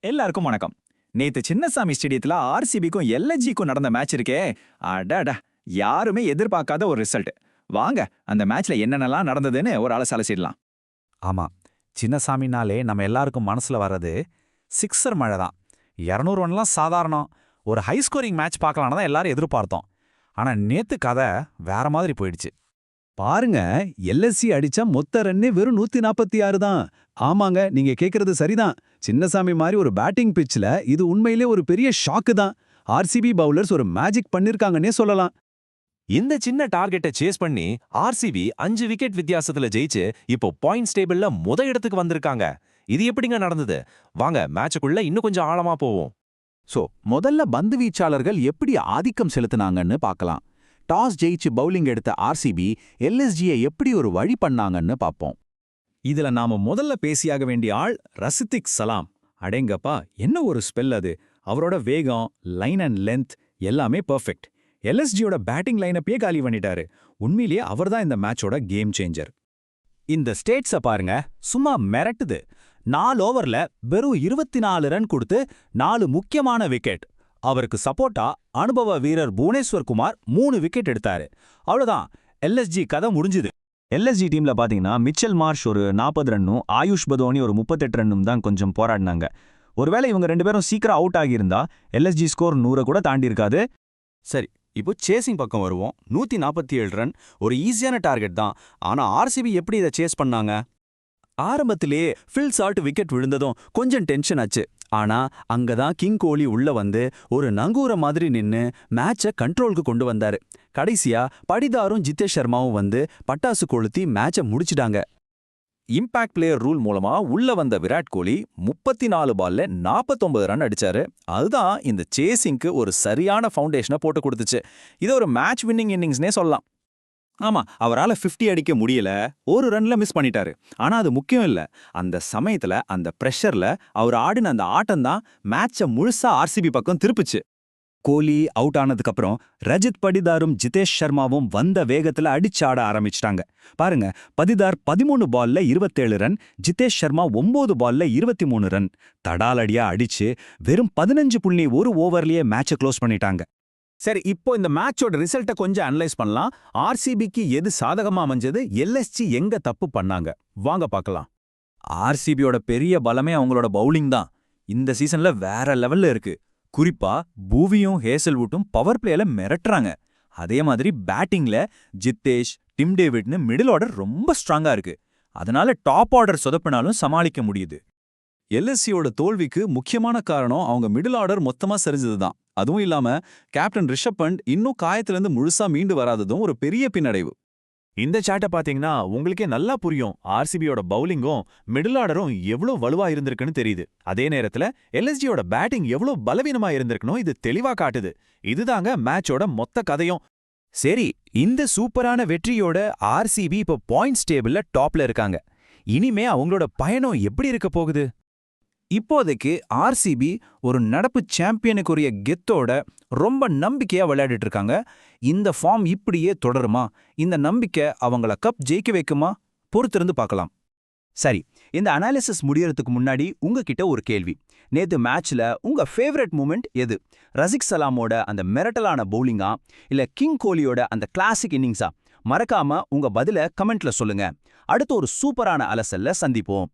எல்லாருக்கும் வணக்கம். நேத்து சின்னசாமி ஸ்டேடியத்துல ஆர்சிபிக்கும் எல்எஸ்ஜிக்கும் நடந்த மேட்ச் இருக்கே, அடடா, யாருமே எதிர்பார்க்காத ஒரு ரிசல்ட். வாங்க அந்த மேட்ச்ல என்னென்னலாம் நடந்ததுன்னு ஒரு அலசலசிடலாம். ஆமா, சின்னசாமினாலே நம்ம எல்லாருக்கும் மனசுல வர்றது சிக்ஸர் மழை தான். 200 ரன்லாம் சாதாரணம். ஒரு ஹை ஸ்கோரிங் மேட்ச் பார்க்கலான்னு தான் எல்லாரும் எதிர்பார்த்தோம். ஆனா நேத்து கதை வேற மாதிரி போயிடுச்சு. பாருங்க, எல்எஸ்சி அடிச்சா மொத்த ரன்னே வெறும் 146 தான். ஆமாங்க, நீங்க கேக்குறது சரிதான். சின்னசாமி மாதிரி ஒரு பேட்டிங் பிட்ச்ல இது உண்மையிலே ஒரு பெரிய ஷாக்கு தான். ஆர்சிபி பவுலர்ஸ் ஒரு மேஜிக் பண்ணிருக்காங்கன்னே சொல்லலாம். இந்த சின்ன டார்கெட்டை சேஸ் பண்ணி ஆர்சிபி 5 விக்கெட் வித்தியாசத்துல ஜெயிச்சு இப்போ பாயிண்ட்ஸ் டேபிள்ல இடத்துக்கு வந்திருக்காங்க. இது எப்படிங்க நடந்தது? வாங்க மேட்சுக்குள்ள இன்னும் கொஞ்சம் ஆழமா போவோம். முதல்ல பந்து வீச்சாளர்கள் எப்படி ஆதிக்கம் செலுத்தினாங்கன்னு பார்க்கலாம். டாஸ் ஜெயிச்சு பவுலிங் எடுத்த ஆர்சிபி எல்எஸ்ஜியை எப்படி ஒரு வழி பண்ணாங்கன்னு பார்ப்போம். இதுல நாம முதல்ல பேசியாக வேண்டிய ஆள் ரசித்திக் சலாம். அடேங்கப்பா, என்ன ஒரு ஸ்பெல் அது! அவரோட வேகம், லைன் அண்ட் லென்த் எல்லாமே பெர்ஃபெக்ட். எல்எஸ்ஜியோட பேட்டிங் லைனப்பே காலி பண்ணிட்டாரு. உண்மையிலேயே அவர்தான் இந்த மேட்சோட கேம் சேஞ்சர். இந்த ஸ்டேட்ஸ பாருங்க, சும்மா மிரட்டுது. 4 ஓவர்ல வெறும் 24 ரன் கொடுத்து 4 முக்கியமான விக்கெட். அவருக்கு சப்போர்ட்டா அனுபவ வீரர் புவனேஸ்வர் குமார் 3 விக்கெட் எடுத்தாரு. அவ்வளவுதான், எல்எஸ்ஜி கதை முடிஞ்சுது. எல்எஸ்ஜி டீம்ல பாத்தீங்கன்னா மிச்சல் மார்ஷ் ஒரு 40 ரன்னும் ஆயுஷ் பதோனி ஒரு 38 ரன்னும் தான் கொஞ்சம் போராடினாங்க. ஒருவேளை இவங்க 2 பேரும் சீக்கிரம் அவுட் ஆகியிருந்தா எல்எஸ்ஜி ஸ்கோர் 100 கூட தாண்டி இருக்காது. சரி, இப்போ சேசிங் பக்கம் வருவோம். 147 ரன் ஒரு ஈஸியான டார்கெட் தான். ஆனா ஆர்சிபி எப்படி இதை சேஸ் பண்ணாங்க? ஆரம்பத்திலேயே ஃபில் சால்ட் விக்கெட் விழுந்ததும் கொஞ்சம் டென்ஷன் ஆச்சு. ஆனா அங்கதான் கிங் கோலி உள்ள வந்து ஒரு நங்கூர மாதிரி நின்னு மேட்சை கண்ட்ரோலுக்கு கொண்டு வந்தாரு. கடைசியா படிதாரும் ஜிதேஷ் சர்மாவும் வந்து பட்டாசு கொளுத்தி மேட்சை முடிச்சிட்டாங்க. இம்பாக்ட் பிளேயர் ரூல் மூலமா உள்ள வந்த விராட் கோலி 34 பால்ல 49 ரன் அடிச்சாரு. அதுதான் இந்த சேசிங்க்கு ஒரு சரியான ஃபவுண்டேஷனை போட்டு கொடுத்துச்சு. இதை ஒரு மேட்ச் வின்னிங் இன்னிங்ஸ்னே சொல்லலாம். ஆமா, அவரால் 50 அடிக்க முடியல, ஒரு ரன்ல மிஸ் பண்ணிட்டாரு. ஆனா அது முக்கியம் இல்ல. அந்த சமயத்துல அந்த பிரஷர்ல அவர் ஆடின அந்த ஆட்டம் தான் மேட்சை முழுசா ஆர்சிபி பக்கம் திருப்பிச்சு. கோலி அவுட் ஆனதுக்கு அப்புறம் ரஜித் படிதாரும் ஜிதேஷ் சர்மாவும் வந்த வேகத்துல அடிச்சாட ஆரம்பிச்சிட்டாங்க. பாருங்க, படிதார் 13 பால்ல 27 ரன், ஜிதேஷ் சர்மா 9 பால்ல 23 ரன் தடாலடியா அடிச்சு வெறும் 15.1 ஓவர்லயே மேட்சை க்ளோஸ் பண்ணிட்டாங்க. சரி, இப்போ இந்த மேட்சோட ரிசல்ட்டை கொஞ்சம் அனலைஸ் பண்ணலாம். ஆர்சிபிக்கு எது சாதகமா அமைஞ்சது, எல்எஸ்ஜி எங்க தப்பு பண்ணாங்க, வாங்க பார்க்கலாம். ஆர்சிபியோட பெரிய பலமே அவங்களோட பவுலிங் தான். இந்த சீசன்ல வேற லெவல்ல இருக்கு. குறிப்பா பூவியும் ஹேசல்வுட்டும் பவர் பிளேல மிரட்டுறாங்க. அதே மாதிரி பேட்டிங்ல ஜித்தேஷ், டிம் டேவிட்னு மிடில் ஆர்டர் ரொம்ப ஸ்ட்ராங்கா இருக்கு. அதனால டாப் ஆர்டர் சொதப்பினாலும் சமாளிக்க முடியுது. எல்எஸ்சியோட தோல்விக்கு முக்கியமான காரணம் அவங்க மிடில் ஆர்டர் மொத்தமா சரிஞ்சதுதான். அதுவும் இல்லாம கேப்டன் ரிஷப் பண்ட் இன்னும் காயத்திலிருந்து முழுசா மீண்டு வராததும் ஒரு பெரிய பின்னடைவு. இந்த சாட்டை பாத்தீங்கன்னா உங்களுக்கே நல்லா புரியும். ஆர்சிபியோட பவுலிங்கும் மிடில் ஆர்டரும் எவ்வளவு வலுவா இருந்திருக்குன்னு தெரியுது. அதே நேரத்துல எல்எஸ்ஜியோட பேட்டிங் எவ்வளவு பலவீனமா இருந்திருக்கணும் இது தெளிவா காட்டுது. இதுதாங்க மேட்சோட மொத்த கதையும். சரி, இந்த சூப்பரான வெற்றியோட ஆர்சிபி இப்போ பாயிண்ட்ஸ் டேபிள்ல டாப்ல இருக்காங்க. இனிமே அவங்களோட பயணம் எப்படி இருக்க போகுது? இப்போதைக்கு ஆர்சிபி ஒரு நடப்பு சாம்பியனுக்குரிய கெத்தோட ரொம்ப நம்பிக்கையா விளையாடிட்டு இருக்காங்க. இந்த ஃபார்ம் இப்படியே தொடருமா? இந்த நம்பிக்கை அவங்கள கப் ஜெயிக்க வைக்குமா? பொறுத்திருந்து பார்க்கலாம். சரி, இந்த அனாலிசிஸ் முடியறதுக்கு முன்னாடி உங்ககிட்ட ஒரு கேள்வி. நேத்து மேட்ச்ல உங்க ஃபேவரட் மூமெண்ட் எது? ரசிக் சலாமோட அந்த மிரட்டலான பவுலிங்கா, இல்ல கிங் கோலியோட அந்த கிளாசிக் இன்னிங்ஸா? மறக்காம உங்க பதில கமெண்ட்ல சொல்லுங்க. அடுத்து ஒரு சூப்பரான அலசல்ல சந்திப்போம்.